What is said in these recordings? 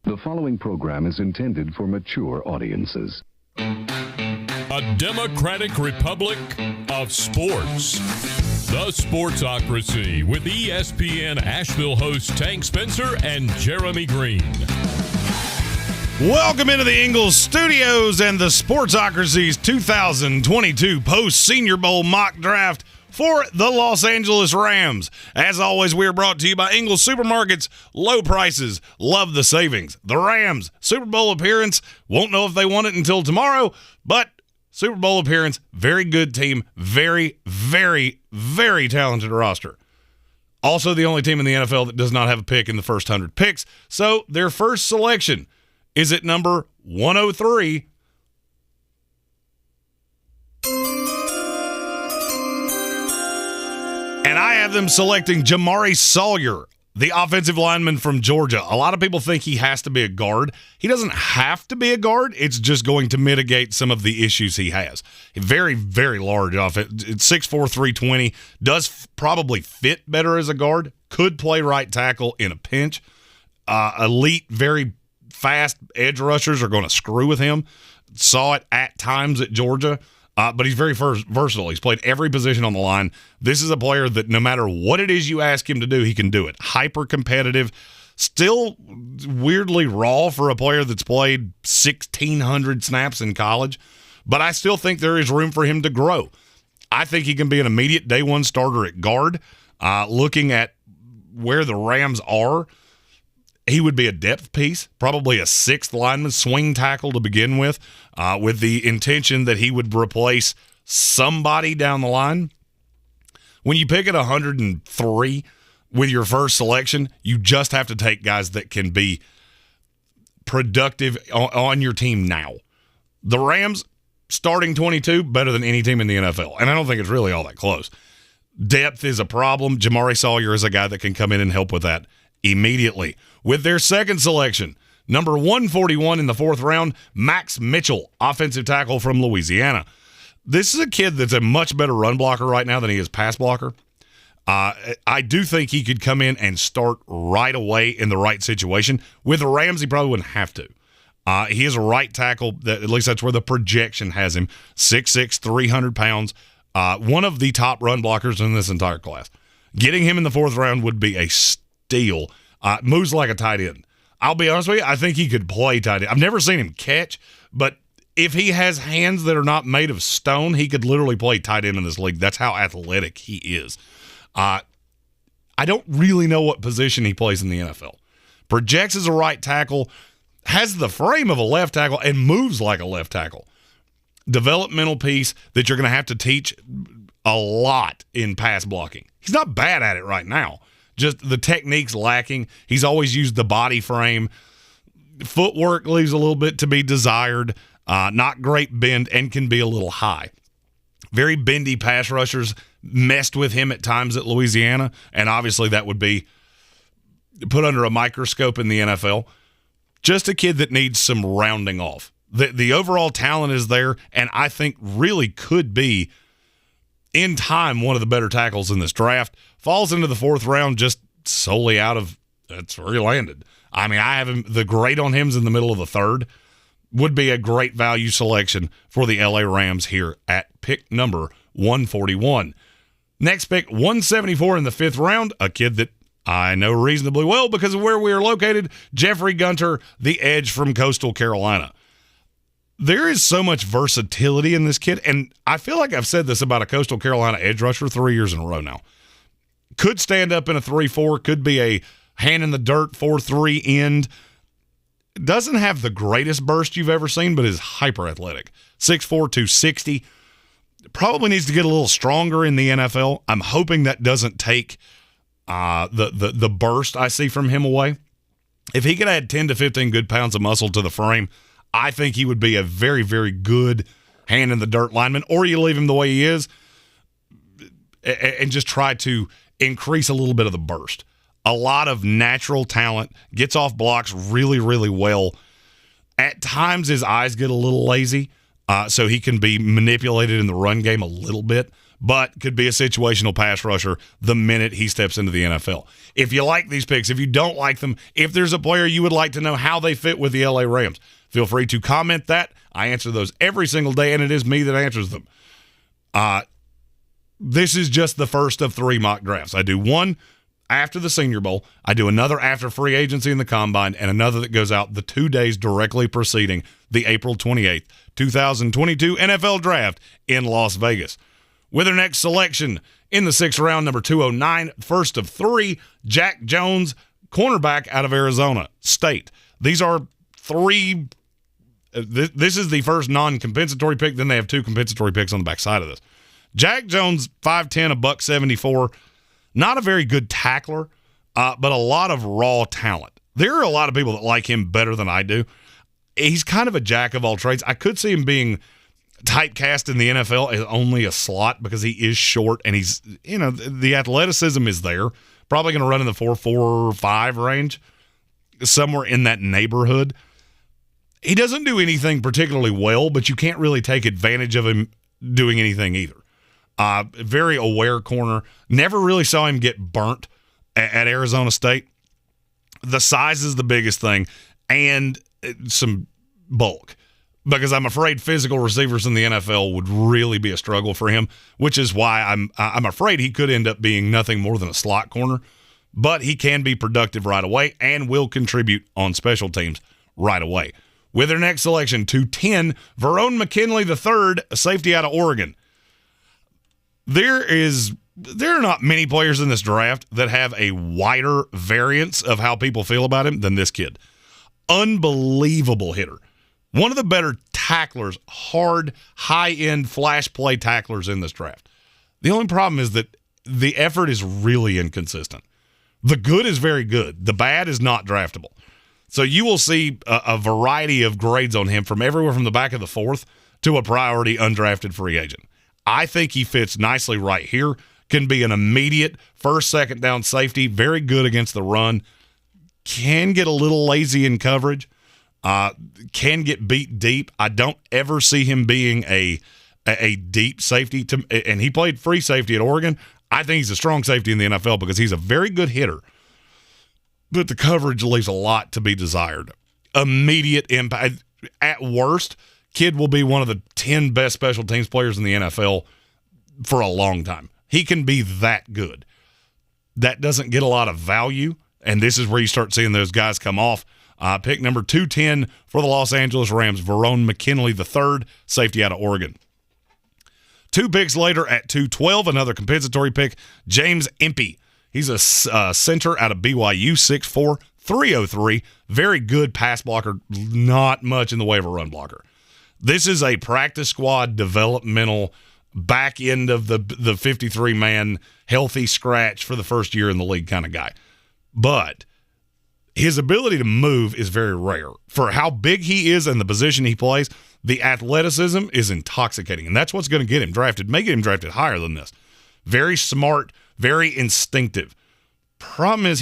The following program is intended for mature audiences. A democratic republic of sports. The Sportsocracy with ESPN Asheville hosts Tank Spencer and Jeremy Greene. Welcome into the Ingles Studios and the Sportsocracy's 2022 post-Senior Bowl mock draft for the Los Angeles Rams. As always, we are brought to you by Ingles Supermarkets. Low prices, love the savings. The Rams, Super Bowl appearance. Won't know if they won it until tomorrow, but Super Bowl appearance, very good team, very, very, very talented roster. Also the only team in the NFL that does not have a pick in the first 100 picks. So their first selection is at number 103. And I have them selecting Jamari Salyer, the offensive lineman from Georgia. A lot of people think he has to be a guard. He doesn't have to be a guard. It's just going to mitigate some of the issues he has. Very, very large offense. It's 6'4", 320. Does probably fit better as a guard. Could play right tackle in a pinch. Elite, very fast edge rushers are going to screw with him. Saw it at times at Georgia. But he's very versatile. He's played every position on the line. This is a player that no matter what it is you ask him to do, he can do it. Hyper competitive. Still weirdly raw for a player that's played 1,600 snaps in college. But I still think there is room for him to grow. I think he can be an immediate day one starter at guard. Looking at where the Rams are, he would be a depth piece, probably a sixth lineman, swing tackle to begin with the intention that he would replace somebody down the line. When you pick at 103 with your first selection, you just have to take guys that can be productive on your team now. The Rams, starting 22, better than any team in the NFL, and I don't think it's really all that close. Depth is a problem. Jamari Salyer is a guy that can come in and help with that immediately. With their second selection, number 141 in the fourth round, Max Mitchell, offensive tackle from Louisiana. This is a kid that's a much better run blocker right now than he is pass blocker. I do think he could come in and start right away in the right situation. With the Rams, he probably wouldn't have to. He is a right tackle, at least that's where the projection has him, 6'6", 300 pounds, one of the top run blockers in this entire class. Getting him in the fourth round would be a steal. Moves like a tight end. I'll be honest with you, I think he could play tight end. I've never seen him catch, but if he has hands that are not made of stone, he could literally play tight end in this league. That's how athletic he is. I don't really know what position he plays in the NFL. Projects as a right tackle, has the frame of a left tackle, and moves like a left tackle. Developmental piece that you're going to have to teach a lot in pass blocking. He's not bad at it right now. Just the technique's lacking. He's always used the body frame. Footwork leaves a little bit to be desired. Not great bend and can be a little high. Very bendy pass rushers messed with him at times at Louisiana, and obviously that would be put under a microscope in the NFL. Just a kid that needs some rounding off. The overall talent is there, and I think really could be, in time, one of the better tackles in this draft. Falls into the fourth round just solely out of that's where he landed. I mean, I have him, the grade on him's in the middle of the third. Would be a great value selection for the LA Rams here at pick number 141. Next pick, 174 in the fifth round, a kid that I know reasonably well because of where we are located, Jeffrey Gunter, the edge from Coastal Carolina. There is so much versatility in this kid, and I feel like I've said this about a Coastal Carolina edge rusher 3 years in a row now. Could stand up in a 3-4, could be a hand-in-the-dirt 4-3 end. Doesn't have the greatest burst you've ever seen, but is hyper-athletic. 6'4", 260. Probably needs to get a little stronger in the NFL. I'm hoping that doesn't take the burst I see from him away. If he could add 10 to 15 good pounds of muscle to the frame, I think he would be a very, very good hand-in-the-dirt lineman. Or you leave him the way he is and just try to increase a little bit of the burst. A lot of natural talent, gets off blocks really, really well. At times his eyes get a little lazy, so he can be manipulated in the run game a little bit. but could be a situational pass rusher the minute he steps into the NFL. If you like these picks, if you don't like them, if there's a player you would like to know how they fit with the LA Rams, feel free to comment that. I answer those every single day, and it is me that answers them. This is just the first of 3 mock drafts. I do one after the Senior Bowl, I do another after free agency in the Combine, and another that goes out the 2 days directly preceding the April 28th, 2022 NFL Draft in Las Vegas. With our next selection in the 6th round, number 209, first of 3, Jack Jones, cornerback out of Arizona State. These are 3 this is the first non-compensatory pick. Then they have 2 compensatory picks on the backside of this. Jack Jones, 5'10", $174. Not a very good tackler, but a lot of raw talent. There are a lot of people that like him better than I do. He's kind of a jack of all trades. I could see him being typecast in the NFL as only a slot because he is short and he's, the athleticism is there. Probably going to run in the 4.45 range, somewhere in that neighborhood. He doesn't do anything particularly well, but you can't really take advantage of him doing anything either. Very aware corner. Never really saw him get burnt at Arizona State. The size is the biggest thing, and some bulk, because I'm afraid physical receivers in the NFL would really be a struggle for him, which is why I'm afraid he could end up being nothing more than a slot corner, but he can be productive right away and will contribute on special teams right away. With their next selection, 210, Verone McKinley III, a safety out of Oregon. There are not many players in this draft that have a wider variance of how people feel about him than this kid. Unbelievable hitter. One of the better tacklers, hard, high-end flash play tacklers in this draft. The only problem is that the effort is really inconsistent. The good is very good. The bad is not draftable. So you will see a variety of grades on him from everywhere from the back of the 4th to a priority undrafted free agent. I think he fits nicely right here. Can be an immediate first, second down safety. Very good against the run. Can get a little lazy in coverage. Can get beat deep. I don't ever see him being a deep safety. And he played free safety at Oregon. I think he's a strong safety in the NFL because he's a very good hitter. But the coverage leaves a lot to be desired. Immediate impact. At worst, kid will be one of the 10 best special teams players in the NFL for a long time. He can be that good. That doesn't get a lot of value, and this is where you start seeing those guys come off. Pick number 210 for the Los Angeles Rams, Verone McKinley III, safety out of Oregon. 2 picks later at 212, another compensatory pick, James Empey. He's a center out of BYU, 6'4", 303. Very good pass blocker, not much in the way of a run blocker. This is a practice squad developmental back end of the 53-man healthy scratch for the first year in the league kind of guy. But his ability to move is very rare. For how big he is and the position he plays, the athleticism is intoxicating, and that's what's going to get him drafted. May get him drafted higher than this. Very smart, very instinctive. Problem is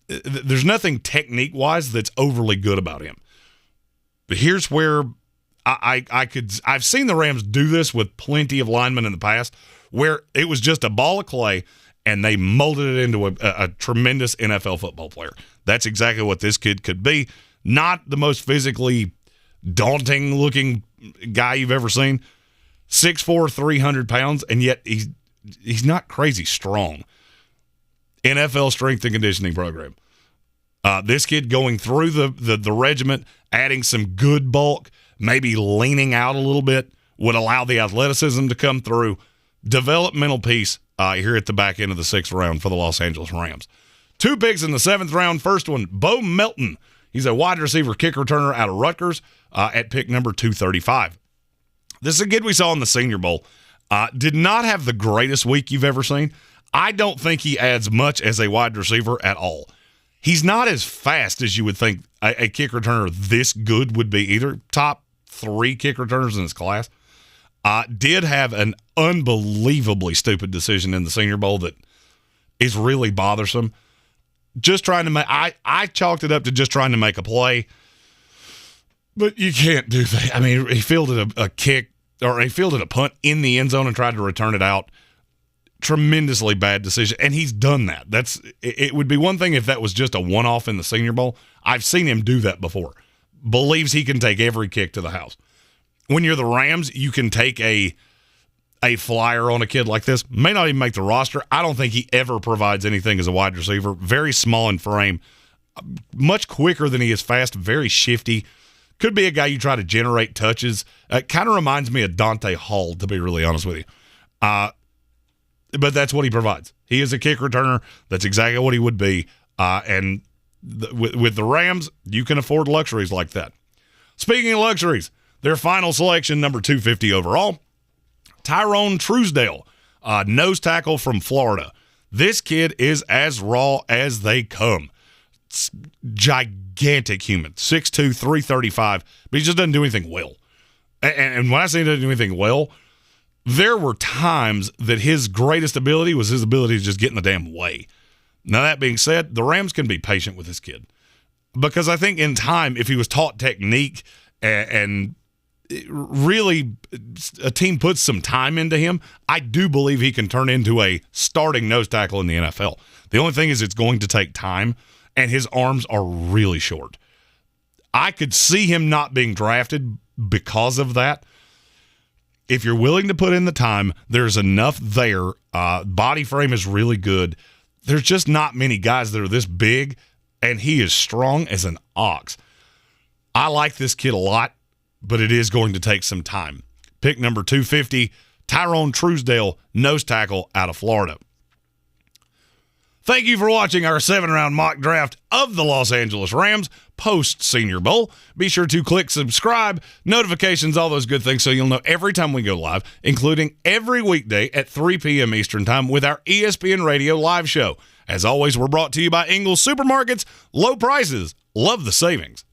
there's nothing technique-wise that's overly good about him. But here's where I've seen the Rams do this with plenty of linemen in the past, where it was just a ball of clay and they molded it into a tremendous NFL football player. That's exactly what this kid could be. Not the most physically daunting looking guy you've ever seen. 6'4", 300 pounds, and yet he's not crazy strong. NFL strength and conditioning program. This kid going through the regiment, adding some good bulk, maybe leaning out a little bit, would allow the athleticism to come through. Developmental piece here at the back end of the 6th round for the Los Angeles Rams. 2 picks in the 7th round. First one, Bo Melton. He's a wide receiver kick returner out of Rutgers at pick number 235. This is a kid we saw in the Senior Bowl. Did not have the greatest week you've ever seen. I don't think he adds much as a wide receiver at all. He's not as fast as you would think a kick returner this good would be either. Top 3 kick returners in his class. Did have an unbelievably stupid decision in the Senior Bowl that is really bothersome. Just trying to make, I chalked it up to just trying to make a play, but you can't do that. I mean, he fielded a kick he fielded a punt in the end zone and tried to return it out. Tremendously bad decision, and he's done that. It would be one thing if that was just a one-off in the Senior Bowl. I've seen him do that before. Believes he can take every kick to the house. When you're the Rams, you can take a flyer on a kid like this. May not even make the roster. I don't think he ever provides anything as a wide receiver. Very small in frame, much quicker than he is fast, very shifty. Could be a guy you try to generate touches. Kind of reminds me of Dante Hall, to be really honest with you. But that's what he provides. He is a kick returner. That's exactly what he would be. And with the Rams, you can afford luxuries like that. Speaking of luxuries, their final selection, number 250 overall, Tyrone Truesdale, nose tackle from Florida. This kid is as raw as they come. It's gigantic human, 6'2", 335, but he just doesn't do anything well. And when I say he doesn't do anything well, there were times that his greatest ability was his ability to just get in the damn way. Now, that being said, the Rams can be patient with this kid because I think in time, if he was taught technique and really a team puts some time into him, I do believe he can turn into a starting nose tackle in the NFL. The only thing is it's going to take time, and his arms are really short. I could see him not being drafted because of that. If you're willing to put in the time, there's enough there. Body frame is really good. There's just not many guys that are this big, and he is strong as an ox. I like this kid a lot, but it is going to take some time. Pick number 250, Tyrone Truesdale, nose tackle out of Florida. Thank you for watching our 7-round mock draft of the Los Angeles Rams post-Senior Bowl. Be sure to click subscribe, notifications, all those good things so you'll know every time we go live, including every weekday at 3 p.m. Eastern Time with our ESPN Radio live show. As always, we're brought to you by Ingles Supermarkets. Low prices, love the savings.